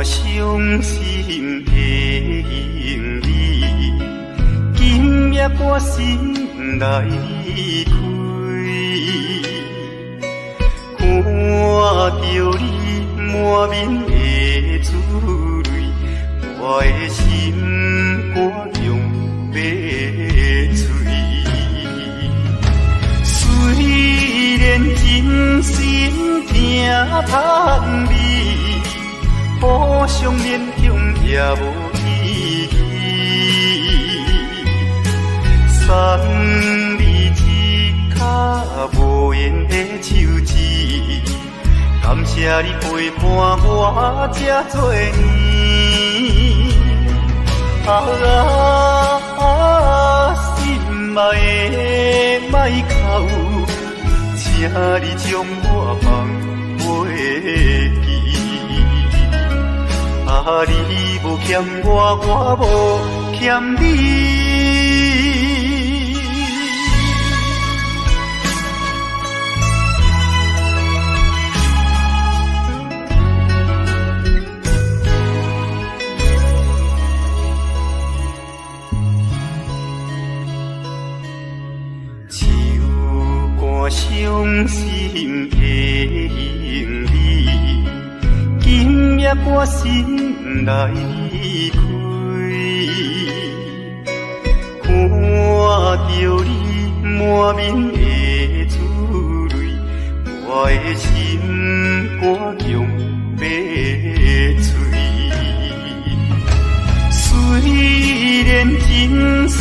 伤心的行李，今夜我心来离开，看着你满面的珠泪，我的心肝用要碎。虽然真心疼叹你，互相勉强也无意义。送你一卡无言的手指，感谢你陪伴我这多年。心爱的莫哭，请你将我放袂记。你无欠我，我无欠你。伤心的行李，今夜我心来离开，看着你满面的珠泪，我的心肝用要碎。虽然真心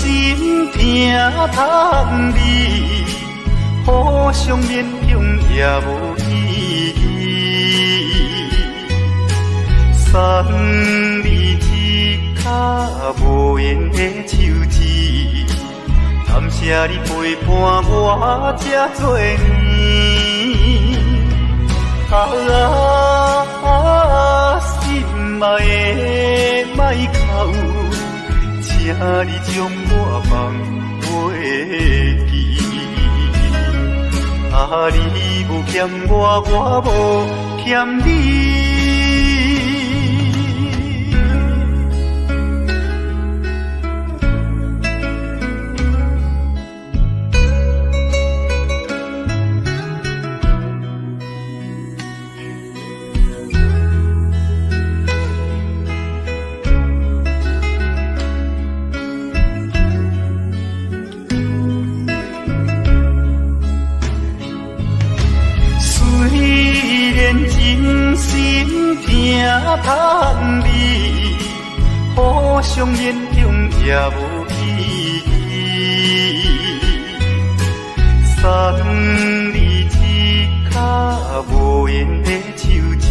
疼叹你，互相勉强也无意义。送你一卡无言的手指，感谢你陪伴我这多年。心爱的莫哭，请你将我放袂记。你无欠我，我无欠你。真心疼叹你，互相勉强也无意义。送你一卡无言的手指，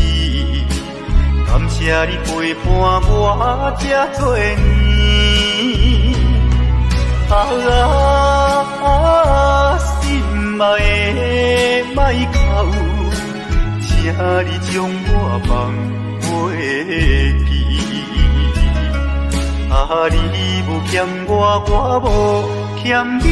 感谢你陪伴我这多年。心爱的莫哭，请你将我放袂记。你无欠我，我无欠你。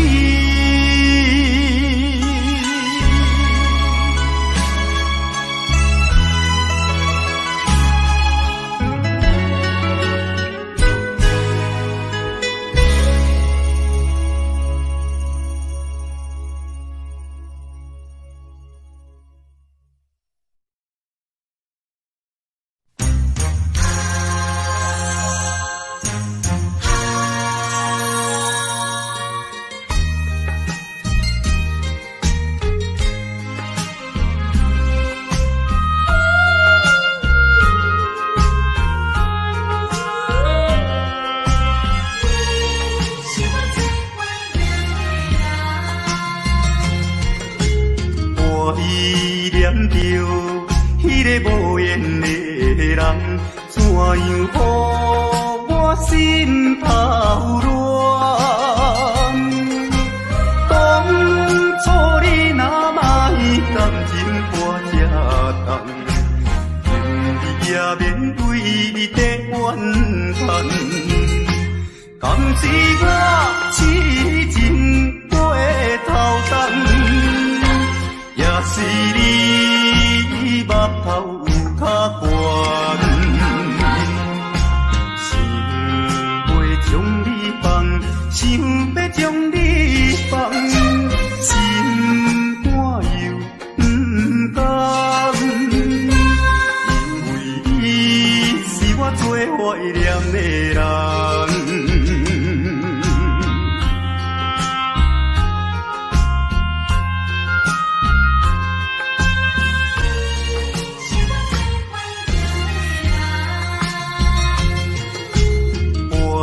是你目头有较悬，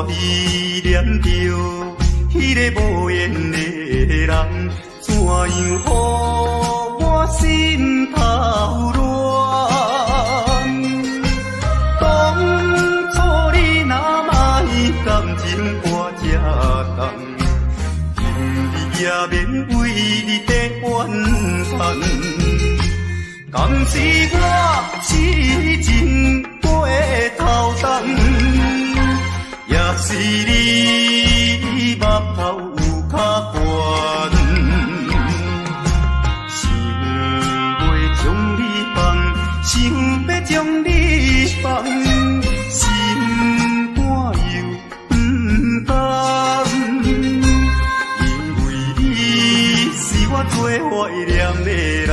你念着迄个无缘的人，怎样予我心头乱？当初你若卖感情我这重，今日也免为你在怨叹。敢是我痴情过头重，也是你目头有较悬，想要将你放，想要将你放，心肝又不甘，因为你是我最怀念的人。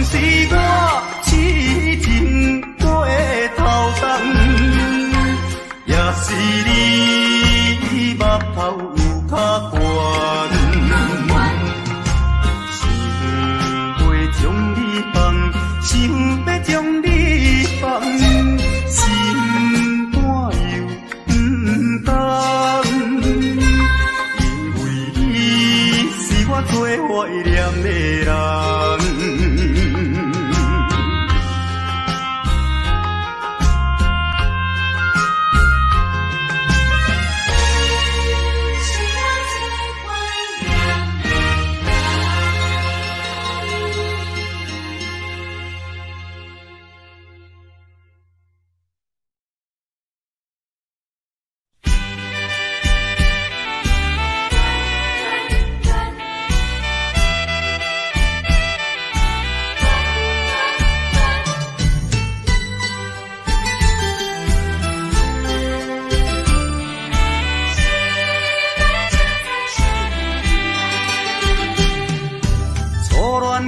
是我痴情过头重，也是你目头有较悬，想要将你放，想要将你放，心肝又不甘，因为你是我最怀念的人。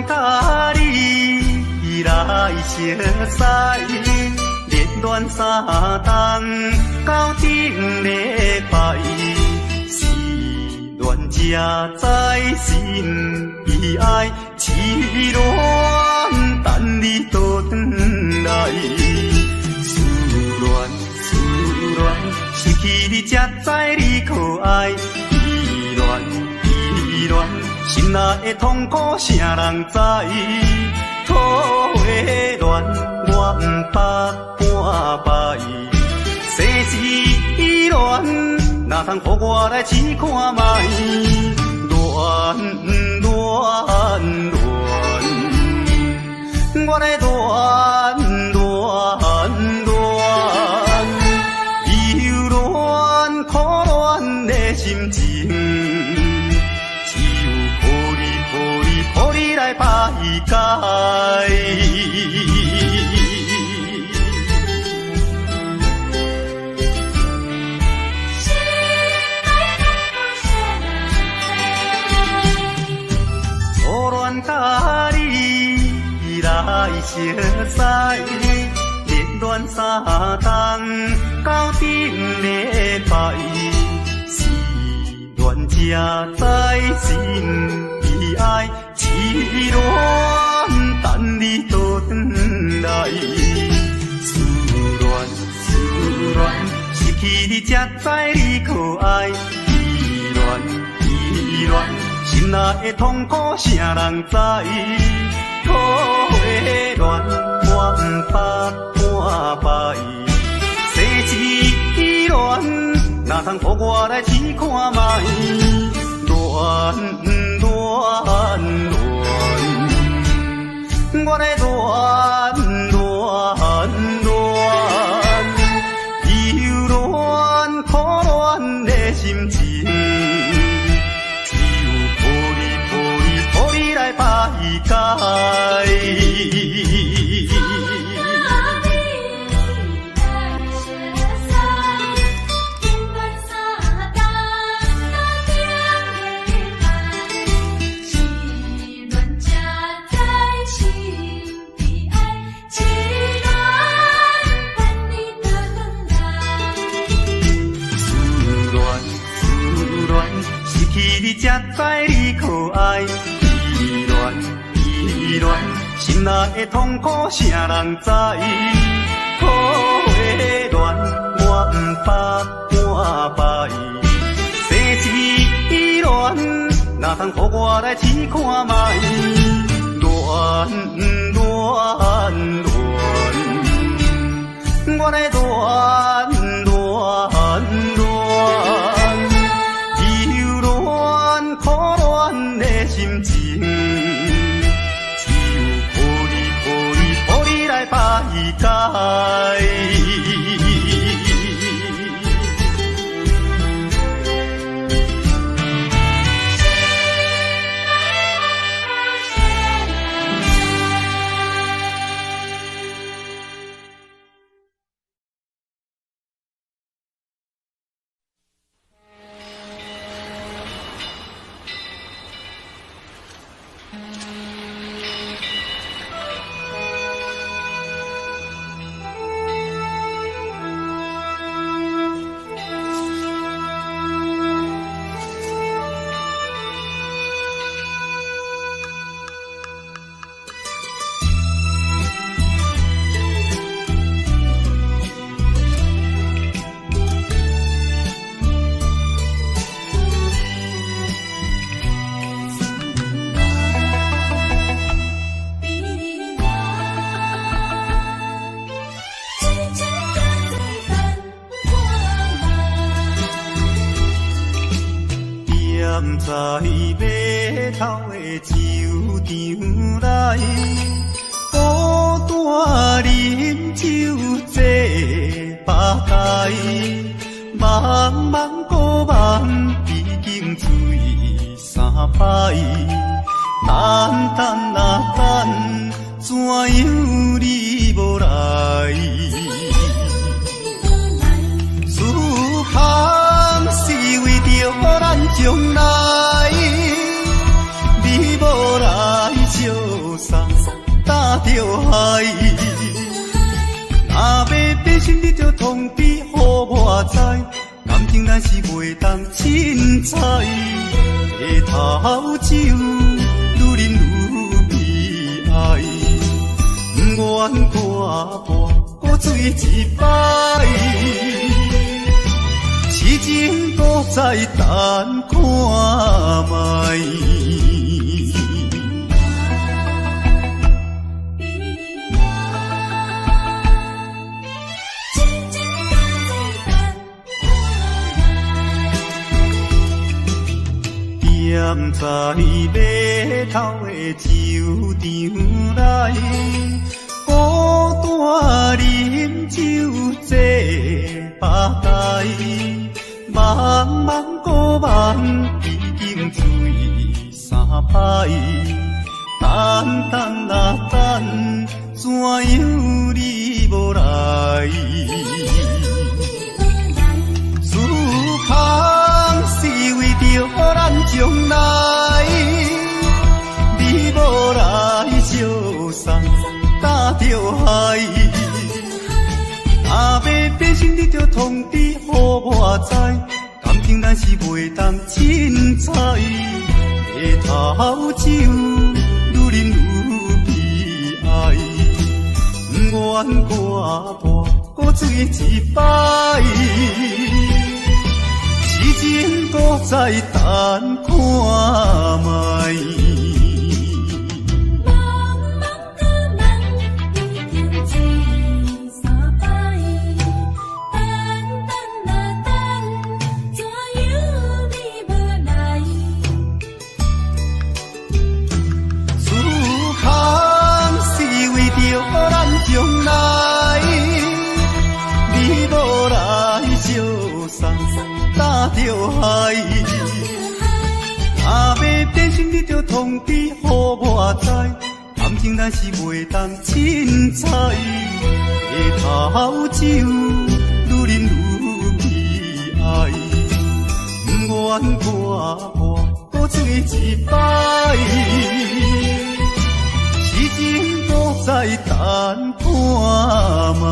甲你来熟悉，恋恋三冬到顶礼拜，是恋才知心意爱，痴恋等你倒转来，思恋失去你才知你可爱，依恋。心内的痛苦，啥人知？土的恋，我不捌半摆。世事恋，哪通予我来试看卖？恋，我来忧恋苦恋的心情。予你来排解，初恋甲你来熟悉，恋恋三冬到顶礼拜，是恋才知心。爱痴恋等你倒转来，思恋失去你才知你可爱，依恋心内的痛苦啥人知？土的恋我不捌半摆，世事恋哪通予我来试看卖？恋。我来忧恋苦恋的心情，只有予你来排解。才知你可爱。依恋依恋，心内的痛苦谁人知？苦的恋我不捌半摆，生死恋哪通予我来试看卖？恋恋恋，我来恋恋恋，忧恋苦恋的心情，只有予你来排解。在码头的酒场内，孤单饮酒坐吧台，茫茫孤梦已经醉三摆，等等啊等，怎样你无来？思项是为着咱将来，你无来相送，打着海。若要变心，你就通知予我知，感情咱是袂当凊彩。下头酒愈饮愈悲哀，不愿挂半搁醉一摆。痴情搁再等看卖。踮在码头的酒场内，孤单饮酒坐吧台，茫茫孤梦已经醉三摆，等等啊等，怎样你无来？思项是为着咱将来，你无来相送，打着海。若要变心，你就通知予我知，感情咱是袂当凊彩。下头酒愈饮愈悲哀，不愿挂半搁醉一摆。痴情搁再等看卖。将来，你无来相送，打着海。若要变心，你就通知予我知，感情咱是袂当凊彩。下头酒愈饮愈悲哀，不愿挂半搁醉一摆。痴情搁再等看卖。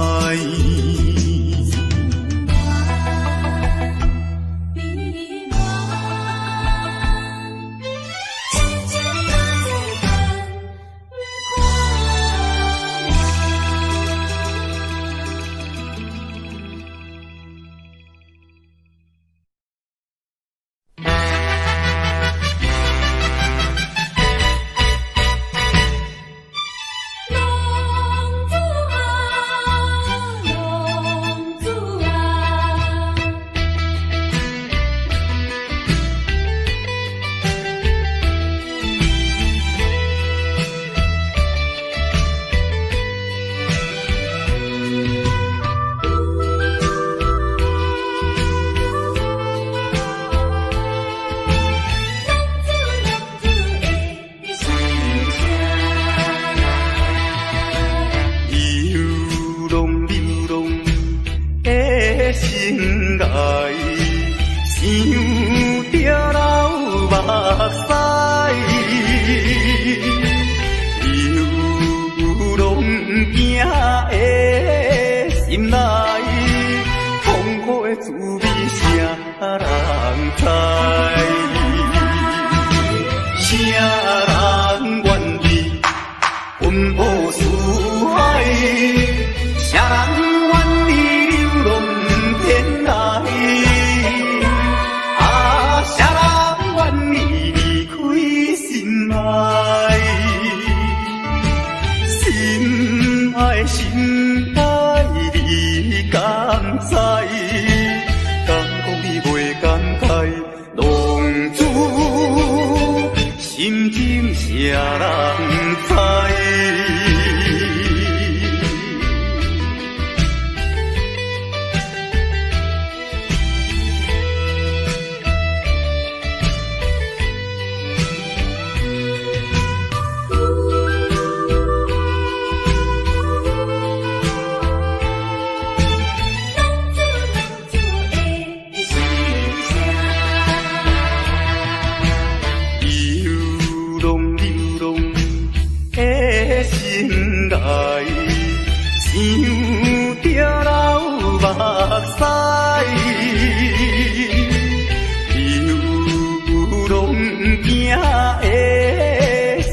想着老目屎，流浪行的心内，痛苦的滋味谁人知？谁人愿意奔波四海？谁人愿意流浪天涯？啊，谁人愿意离开心爱？心爱心爱，你敢知？敢讲你袂感慨？浪子心情谁人知？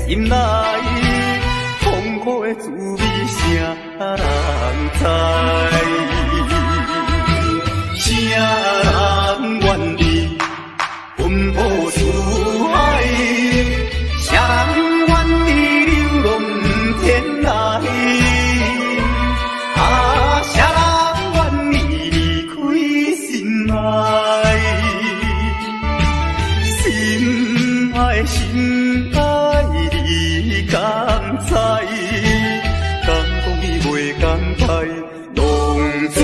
心内痛苦的滋味，谁人知？谁人愿意奔波四海？谁人愿意流浪天涯？啊，谁人愿意离开心爱？心爱心爱，你敢知？敢讲你袂感慨？浪子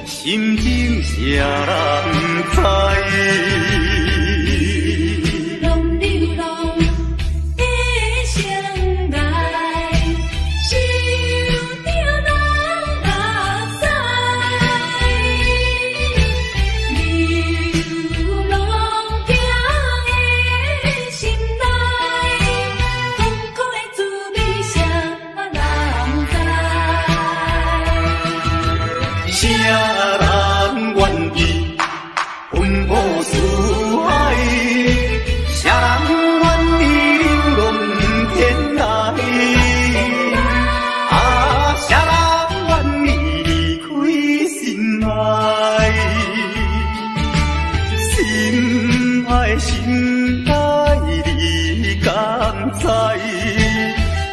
心情谁人知？谁人愿意奔波四海？谁人愿意流浪天涯？啊，谁人愿意离开心爱？心爱心爱，你敢知？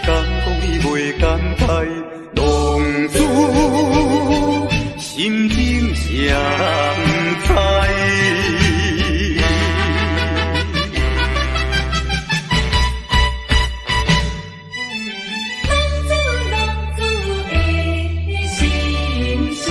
敢讲你袂感慨？浪子心情谁人知？浪子的心声。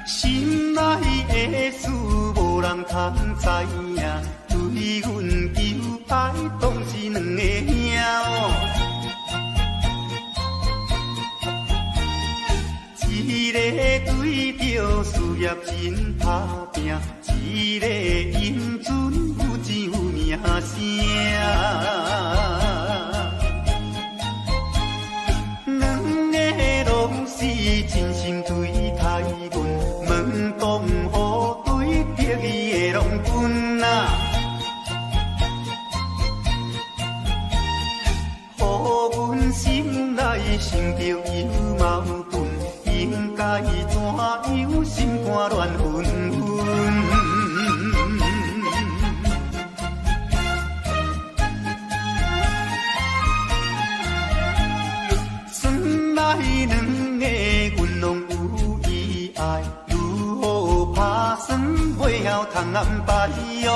心爱的事无人通知影，对阮求爱当是两个兄哦。一个对着事业真打拼，一个因准有钱有名声。两个拢是真心对待阮，问讲好对得意的郎君啊，予阮心内想着有矛盾，应该怎样心肝乱纷纷？算来两个阮拢有意爱，如何打算袂晓通安排哟？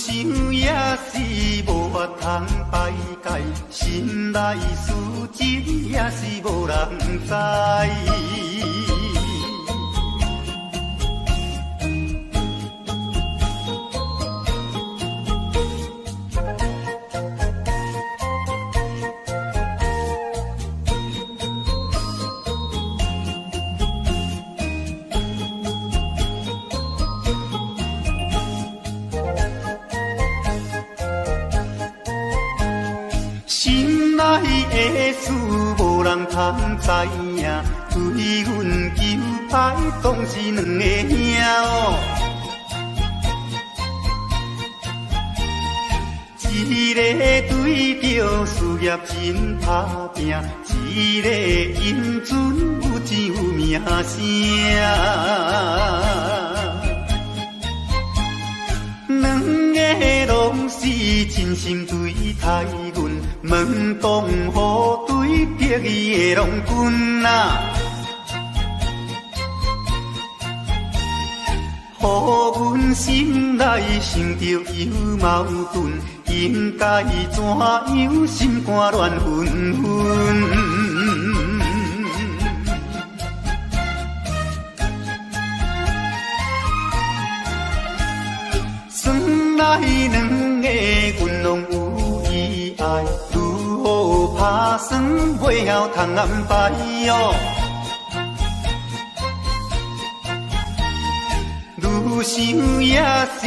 想也是无法通排解，心内事情也是无人知。心内的事无人通知影，对阮求爱当是两个兄哦。一个对着事业真打拼，一个因准有钱有名声。两个拢是真心对待阮，门当户对得意的郎君啊，予阮心内想着有矛盾，应该怎样心肝乱纷纷。来两个阮拢有意爱，如何打算袂晓通安排哦？愈想也是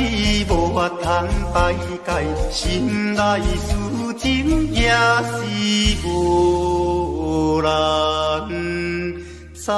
无法通排解，心内事情也是无人知。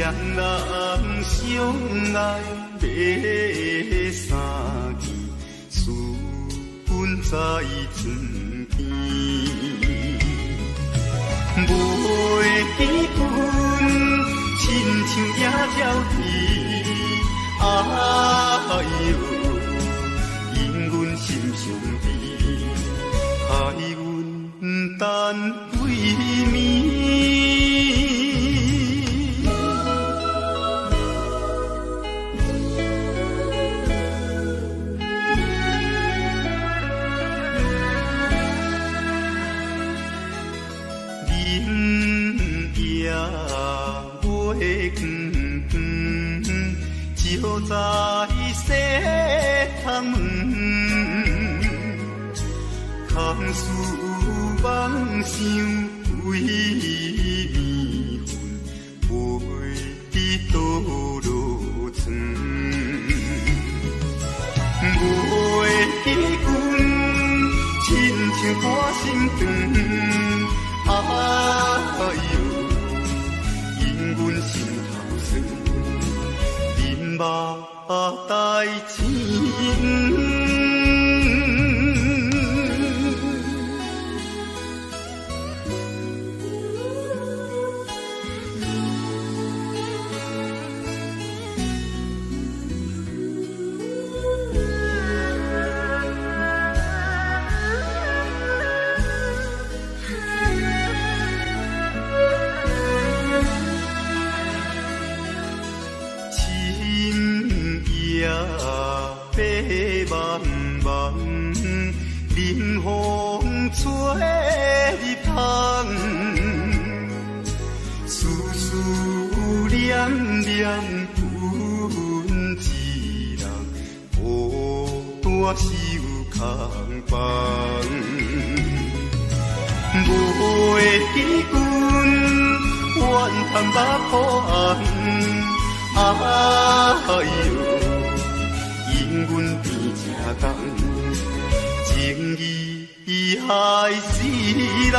双人相爱要三更，思阮在床边。袂记阮，亲像野鸟啼，哎哟，因阮心伤悲，害阮等归暝。就在西窗门，空思梦想归暝昏，飞伫倒落床。袂记阮，亲像半心肠，哎哟，因阮心头酸。目代情。任风吹入窗，思思念念阮一人，孤单守空房。袂记阮，怨叹目苦红，哎哟，因阮变这重。情义害死人，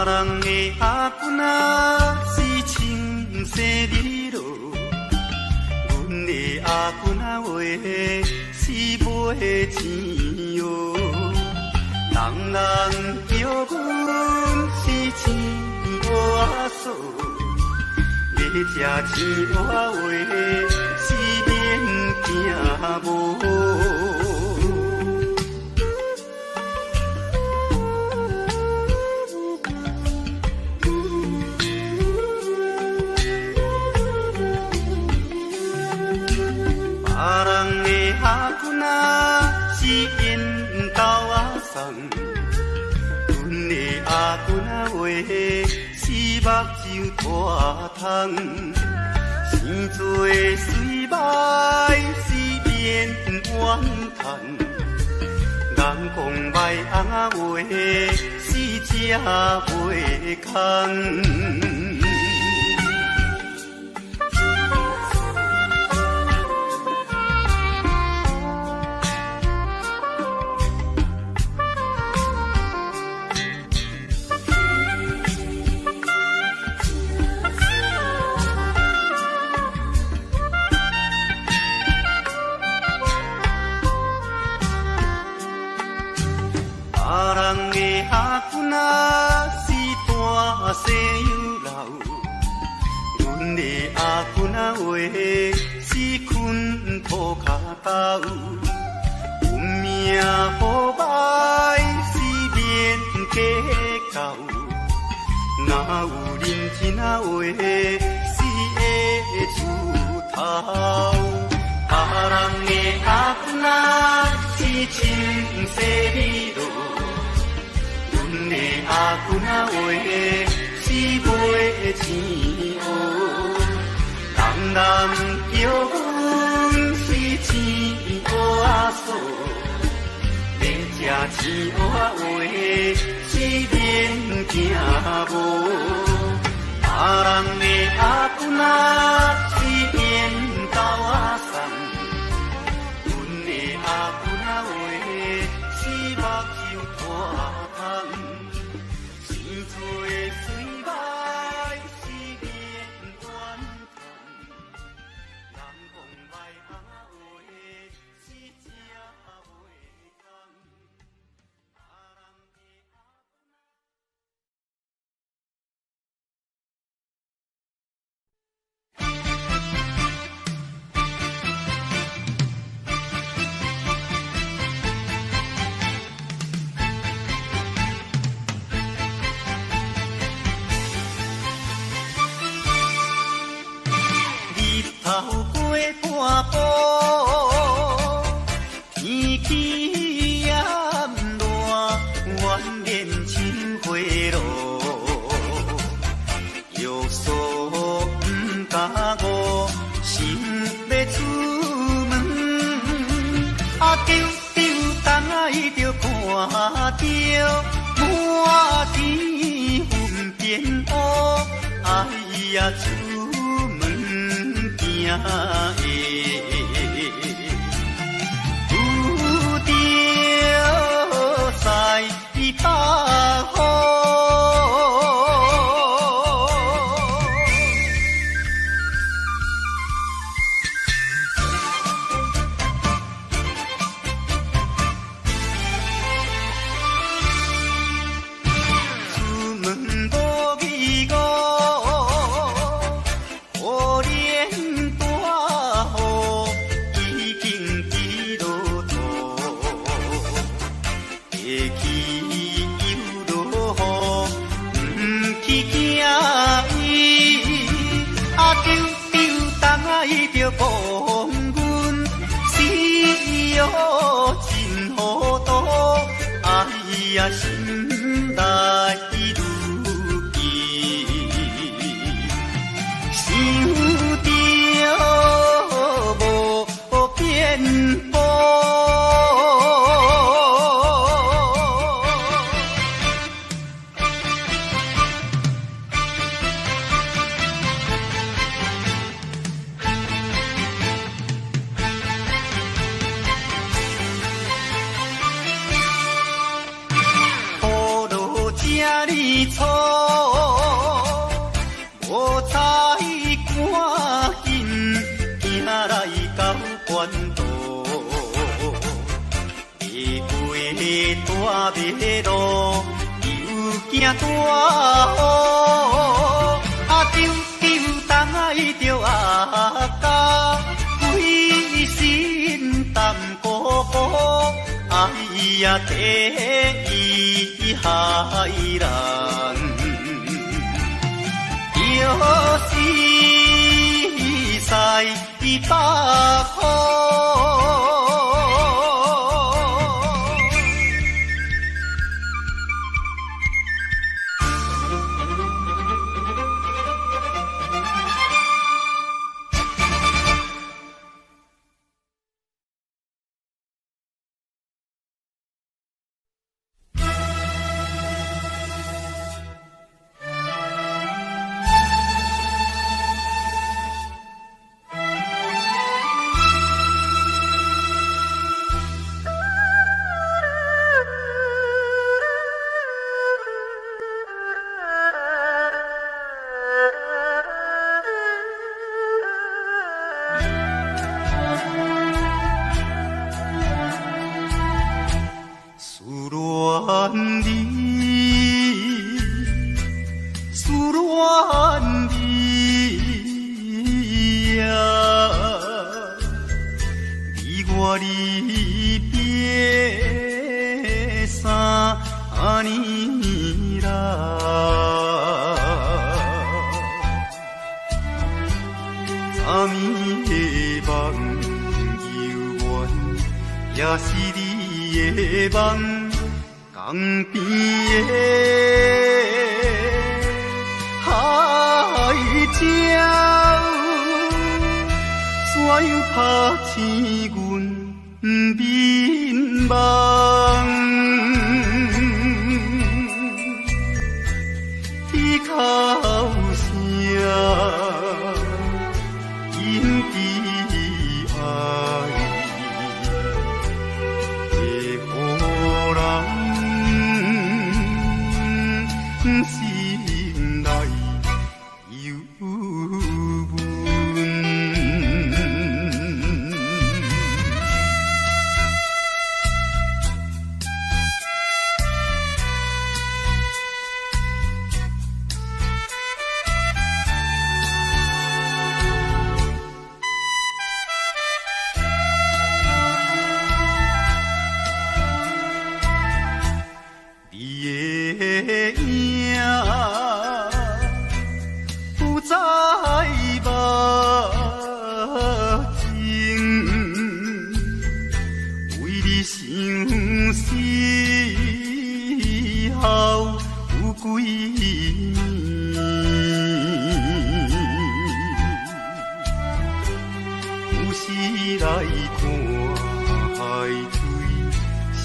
人的阿君啊，是青色日落；阮的阿君啊，话是买钱哟。人人叫阮是钱我嫂，要吃钱我话是免惊无。是因兜阿送，阮的阿君啊话是目睭大通，生做水歹是变怨叹，人讲歹翁啊话是吃袂空。阿君啊，是大西有老，阮的阿君啊话，是困土脚斗，有命好歹是免计较，若有认真啊话，是会出头。别人的阿君啊是青色美路，阮的阿君啊话是卖钱乌。人人叫阮是钱乌仔嫂，要吃钱乌仔话是免惊无。别人的阿君啊是缘投仔送。阿君啊话是目睭大空，生做水歹是免怨叹，人讲歹阿话是正袂空。头过半步，天气炎热，愿连亲花路，约束不敢误，心要出门，丢东来就看着满天云变乌，哎呀出门行的。有着西北风。讲阮死哟真糊涂，哎呀心内如记，想着无变步。错，无采赶紧行来到关渡，离过大马路，又惊大雨，丢东来着阿家，规身淡薄薄，哎呀第一害人。又是西北风。梦，江边的海鸟，怎样拍醒阮眠梦？伊哭声，引起爱，会予人心内忧闷。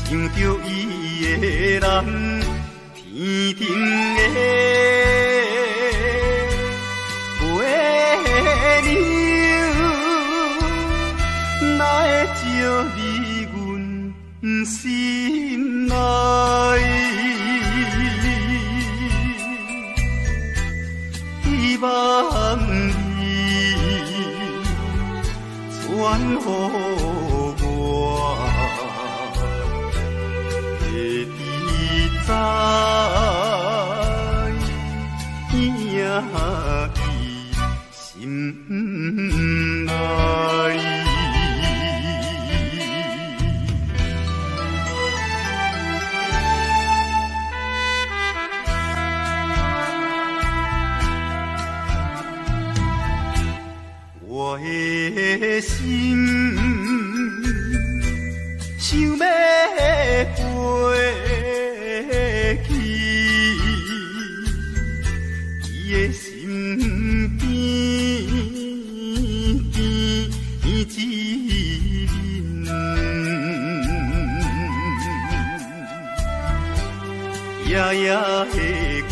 想着伊的人，天顶的月亮，哪会照入阮心内？希望你传予我。在伊心内。我的心想要飞。伊的身边一人，夜夜的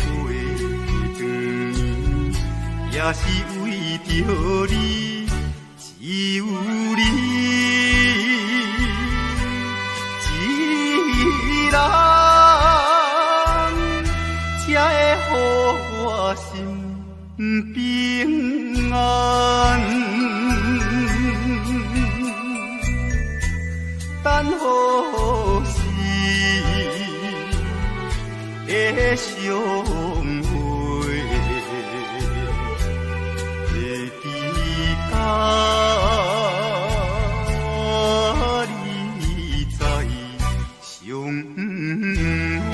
过长年，也是为着你，只有你一人。才会予我心平安，等好时的相会，会记得你在相会。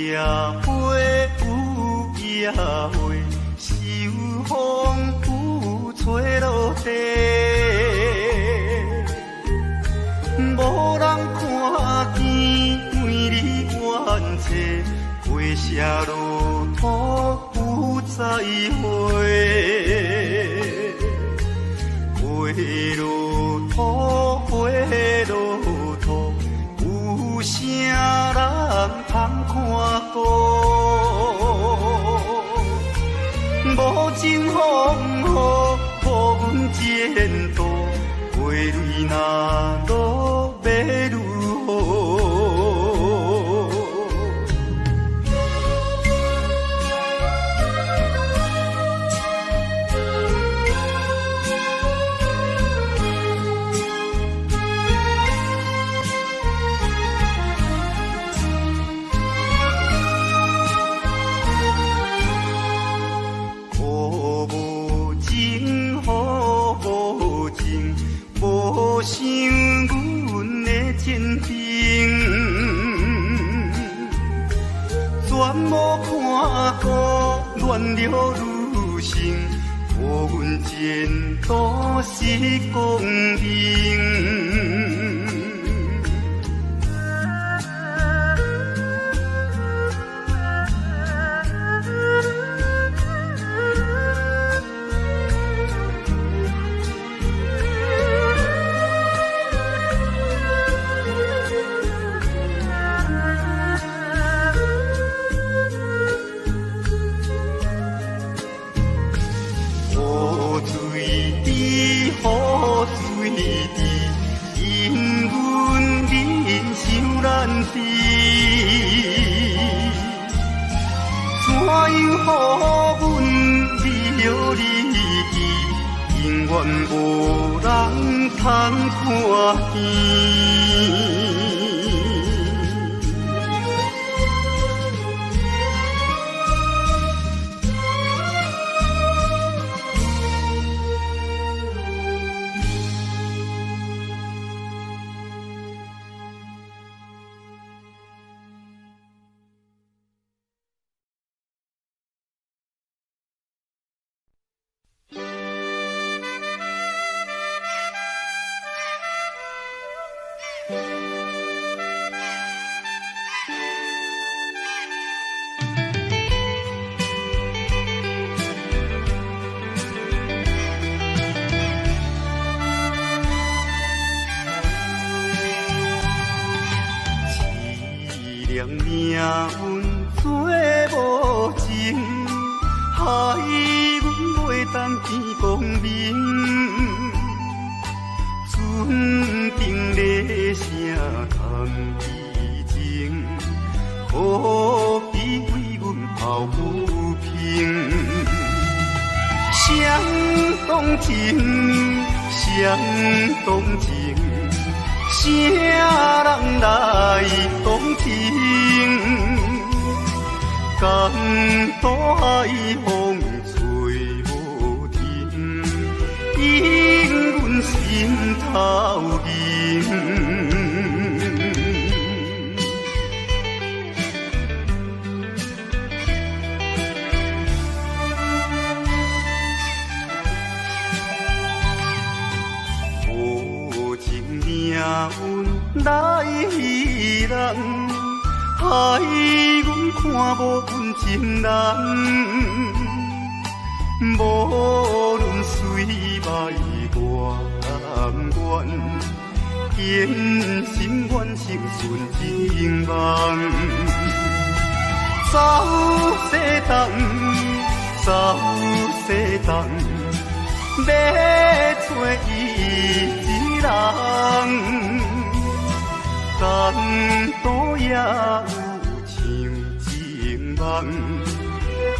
夜花有夜花，秋风有吹落地，无人看见美丽远切，花谢落土有再会，花落土，花落土，有啥人通看过？无情风雨，予阮一个暖了愈深，无阮前途是光明。无人通看见。命运做无情，害阮袂当见光明。船顶咧声空悲情，何必为阮抱不平？相同情，相同情。啥人来同情？江大海风吹无停，引阮心头凝。无情命运来戏人，害阮看无阮情人。无论水歹外远，坚心愿成顺情梦。走西东，走西东，要找伊一人。江岛也有像情梦，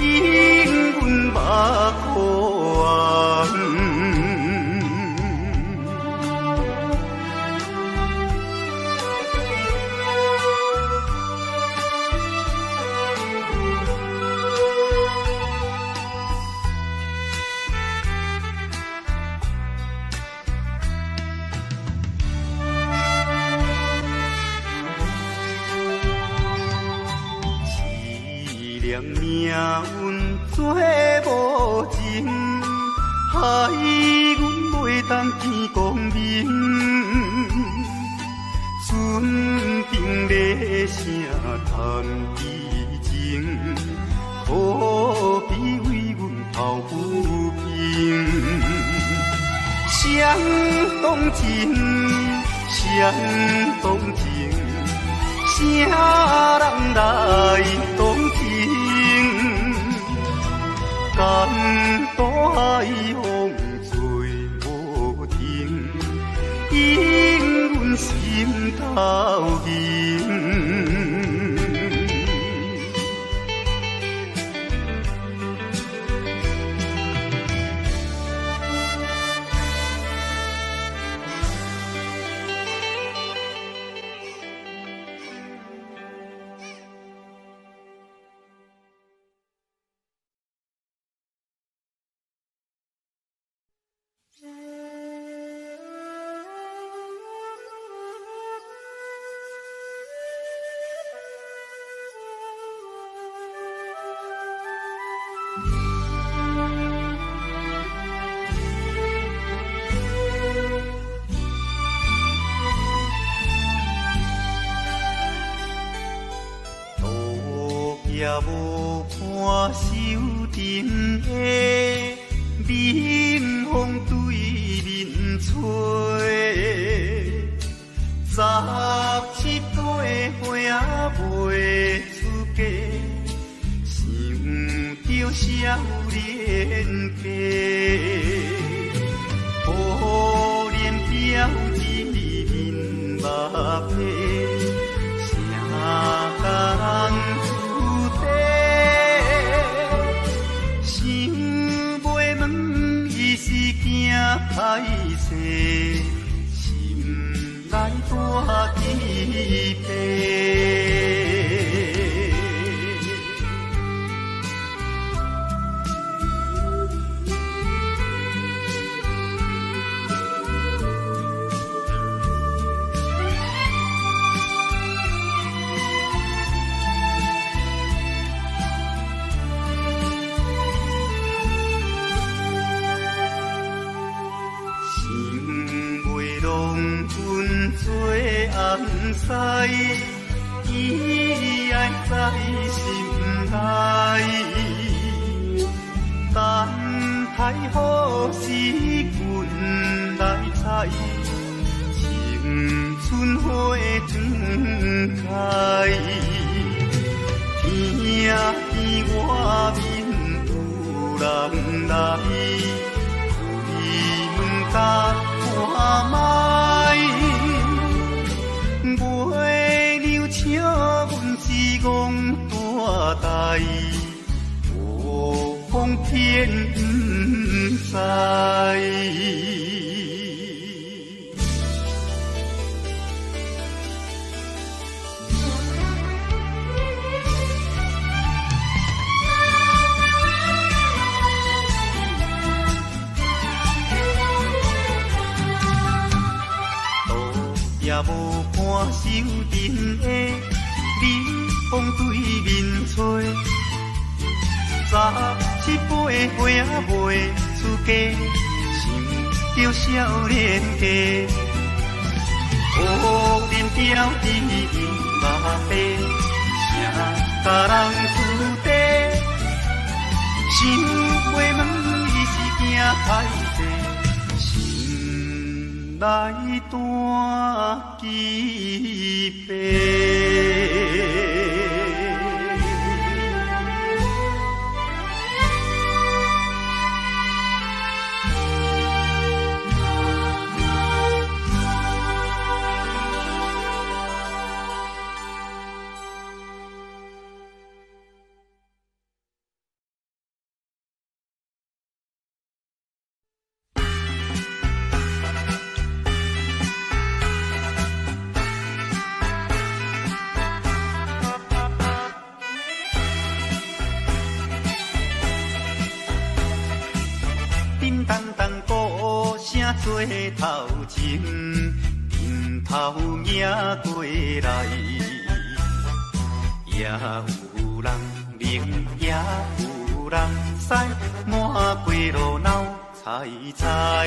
引阮目眶红。命运做无情，害阮袂当见光明。船顶咧声叹悲情，何必为阮抱不平？相同情，相同情，啥人来同情？江大海风吹无停，引阮心头凝。也无看手顶的冷风对面吹。17岁花未出嫁，想着少年家。可怜表子面目皮，啥人出地？想袂问伊是惊歹势，心内大疑白。做红丝，伊爱在心内，等待好时阮来采，青春花长开。听见外面有人来，开门甲看卖。月娘笑阮是戆大代，无风偏不知。也无看手顶的冷风对面吹，17岁花未出嫁，想着少年家。可怜表弟目白，啥人出地？想袂问伊是惊歹势，心内大疑白。做头前，迎头迎过来，也有人明，也有人使，满街路闹猜猜。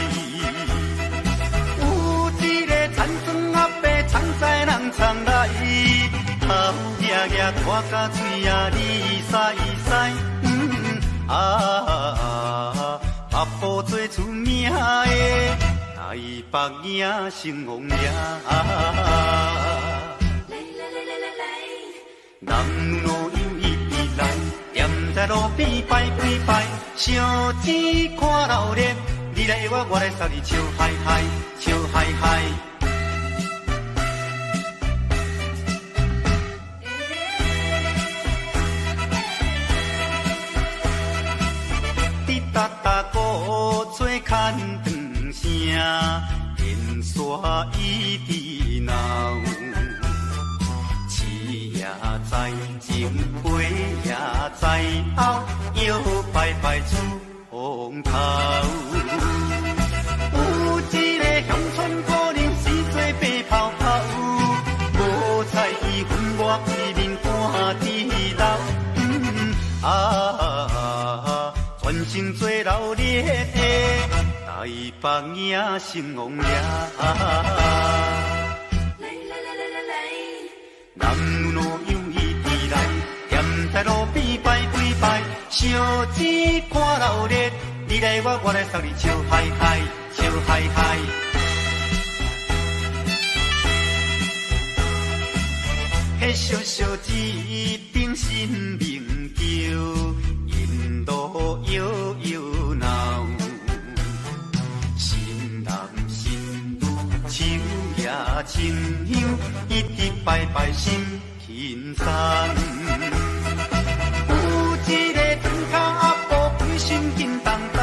有一个田庄阿伯，藏在人藏来，头额额大甲嘴仔里屎屎，阿婆最出名的。台北赢成王爷，男女有意来，踮在路边摆几摆，烧钱看老热，你来我，我来扫你，笑嗨嗨，笑嗨嗨。滴答答鼓吹牵长声。电线一直闹，市也在前，背也在后，摇摆摆出风头。有一个乡村姑娘，是做白泡泡，无彩伊分我规面看地老，全身做老烈的。台北赢成王爷，男女有意来，踮在路钱看热烈，你来我来送你笑嗨嗨，笑嗨嗨。迄小小子顶新名叫，引路摇摇闹，新男新女手也亲香，一直拜拜心轻松。有一个船脚阿婆规身紧动动，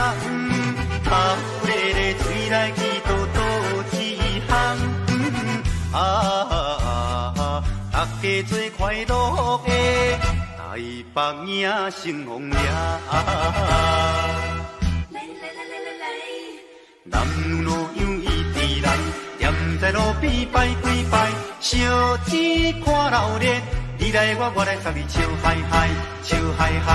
啊有一个嘴来去倒倒一项，大家做快乐的，台北赢成风呀！男女样伊伫人，踮在路边摆几摆，烧钱看热烈，你来我来送你笑嗨嗨，笑嗨嗨。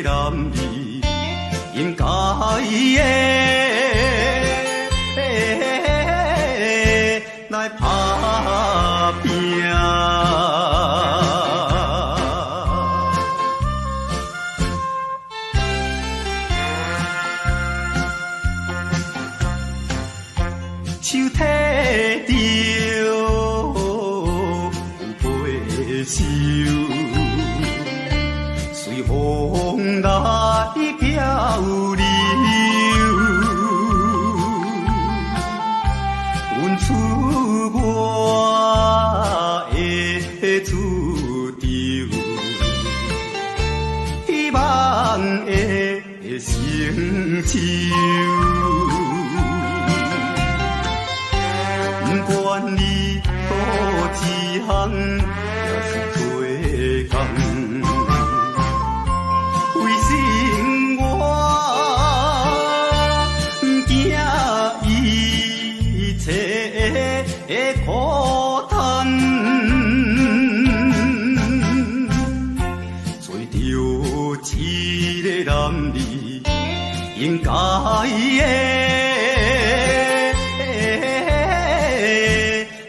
男儿应该来打拼。手提着背手，随风来漂流。阮出我的厝场，希望会成就。不管你多一项，也是做工。为生活，惊一切的苦叹，找到一个男儿应该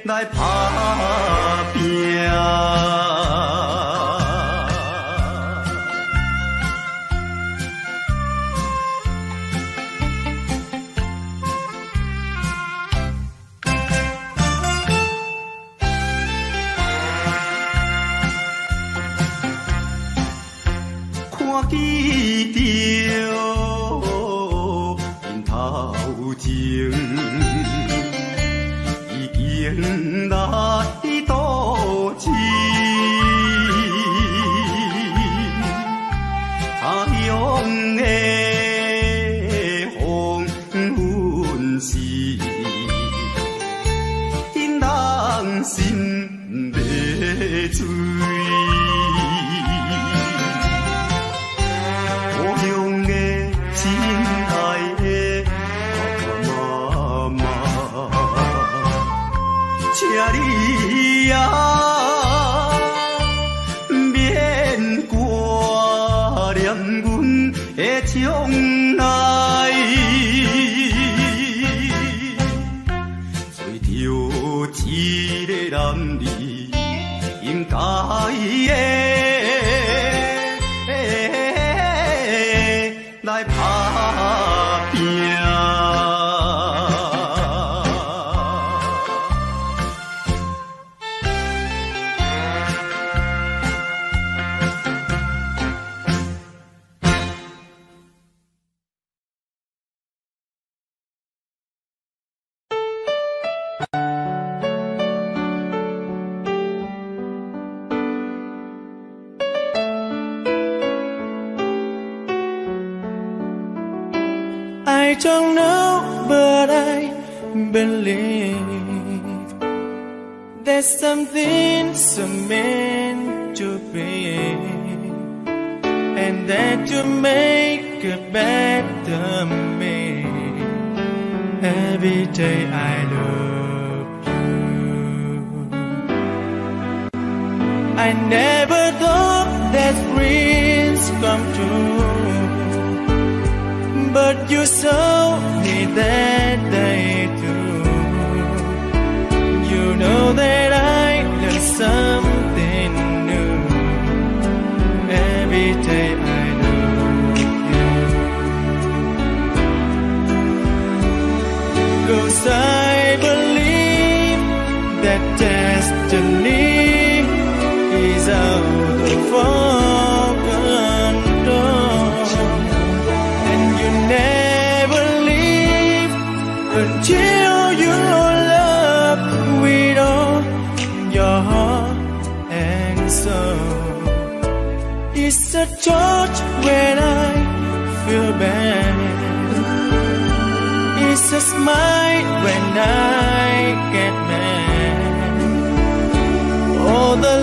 来打拼。看见着因头前已经来倒市，他乡的黄昏时，因人心迷醉。故乡的亲爱的爸爸妈妈，请你啊免挂念阮的将来，找到一个男儿应该来打拼。I don't know, but I believe there's something so meant to be, and that you make a better me. Every day I love you. I never thought that dreams come true, but you saw me that day too. You know that I learned something new. Every day I love you. 'Cause I believe that destiny is out of our control, and you never leave until you love with all your heart and soul. It's a touch when I feel bad, it's a smile when I get mad. All the